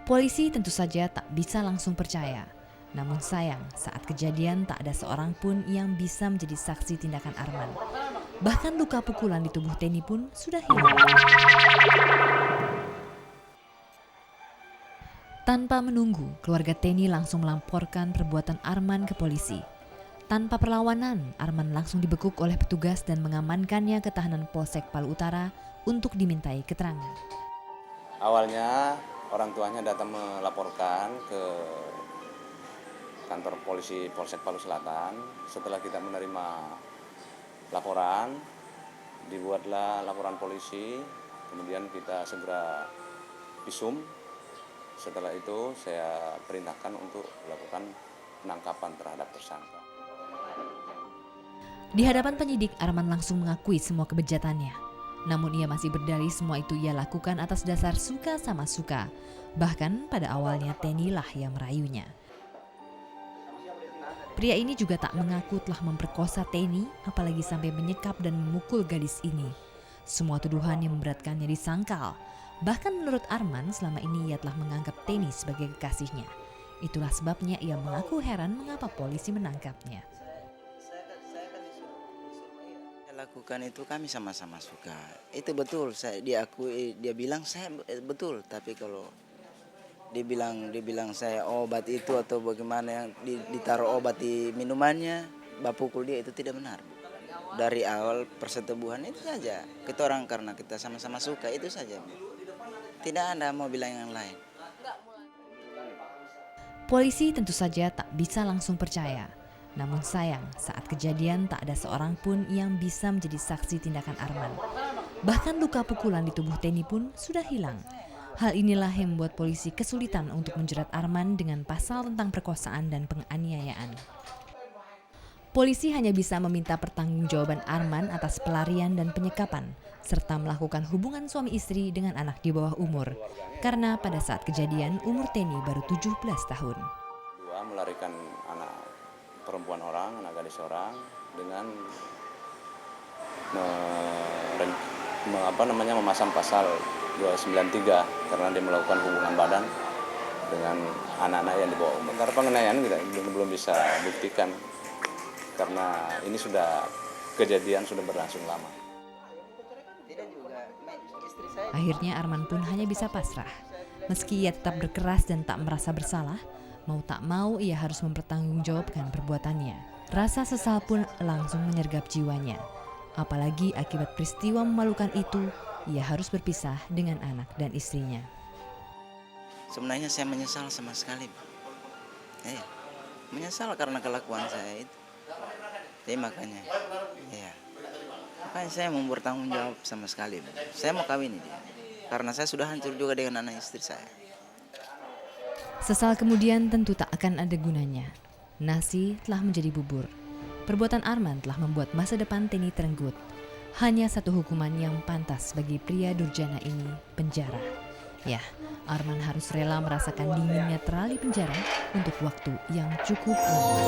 Polisi tentu saja tak bisa langsung percaya. Namun sayang, saat kejadian tak ada seorang pun yang bisa menjadi saksi tindakan Arman. Bahkan luka pukulan di tubuh Teni pun sudah hilang. Tanpa menunggu, keluarga Teni langsung melaporkan perbuatan Arman ke polisi. Tanpa perlawanan, Arman langsung dibekuk oleh petugas dan mengamankannya ke tahanan Polsek Palu Utara untuk dimintai keterangan. Awalnya orang tuanya datang melaporkan ke kantor polisi Polsek Palu Selatan. Setelah kita menerima laporan, dibuatlah laporan polisi, kemudian kita segera visum. Setelah itu saya perintahkan untuk melakukan penangkapan terhadap tersangka. Di hadapan penyidik, Arman langsung mengakui semua kebejatannya. Namun ia masih berdalih semua itu ia lakukan atas dasar suka sama suka. Bahkan pada awalnya Teni lah yang merayunya. Pria ini juga tak mengaku telah memperkosa Teni, apalagi sampai menyekap dan memukul gadis ini. Semua tuduhan yang memberatkannya disangkal. Bahkan menurut Arman, selama ini ia telah menganggap Teni sebagai kekasihnya. Itulah sebabnya ia mengaku heran mengapa polisi menangkapnya. Lakukan itu kami sama-sama suka. Itu betul, dia bilang saya betul, tapi kalau dibilang saya obat itu atau bagaimana yang ditaruh obat di minumannya, pukul dia, itu tidak benar. Dari awal persetubuhan itu saja. Kita orang karena kita sama-sama suka, itu saja. Tidak ada mau bilang yang lain. Polisi tentu saja tak bisa langsung percaya. Namun sayang, saat kejadian tak ada seorang pun yang bisa menjadi saksi tindakan Arman. Bahkan luka pukulan di tubuh Teni pun sudah hilang. Hal inilah yang membuat polisi kesulitan untuk menjerat Arman dengan pasal tentang perkosaan dan penganiayaan. Polisi hanya bisa meminta pertanggungjawaban Arman atas pelarian dan penyekapan, serta melakukan hubungan suami istri dengan anak di bawah umur. Karena pada saat kejadian umur Teni baru 17 tahun. Dua, melarikan anak perempuan orang, anak gadis orang dengan memasang pasal 293 karena dia melakukan hubungan badan dengan anak-anak yang di bawah umur. Karena penganiayaan kita belum bisa buktikan karena ini kejadian sudah berlangsung lama. Akhirnya Arman pun hanya bisa pasrah. Meski ia tetap berkeras dan tak merasa bersalah, mau tak mau ia harus mempertanggungjawabkan perbuatannya. Rasa sesal pun langsung menyergap jiwanya. Apalagi akibat peristiwa memalukan itu, ia harus berpisah dengan anak dan istrinya. Sebenarnya saya menyesal sama sekali. Menyesal karena kelakuan saya itu. Jadi makanya saya mau bertanggung jawab sama sekali. Saya mau kawin dia. Karena saya sudah hancur juga dengan anak istri saya. Sesal kemudian tentu tak akan ada gunanya. Nasi telah menjadi bubur. Perbuatan Arman telah membuat masa depan Teni terenggut. Hanya satu hukuman yang pantas bagi pria durjana ini, penjara. Ya, Arman harus rela merasakan dinginnya terali penjara untuk waktu yang cukup lama.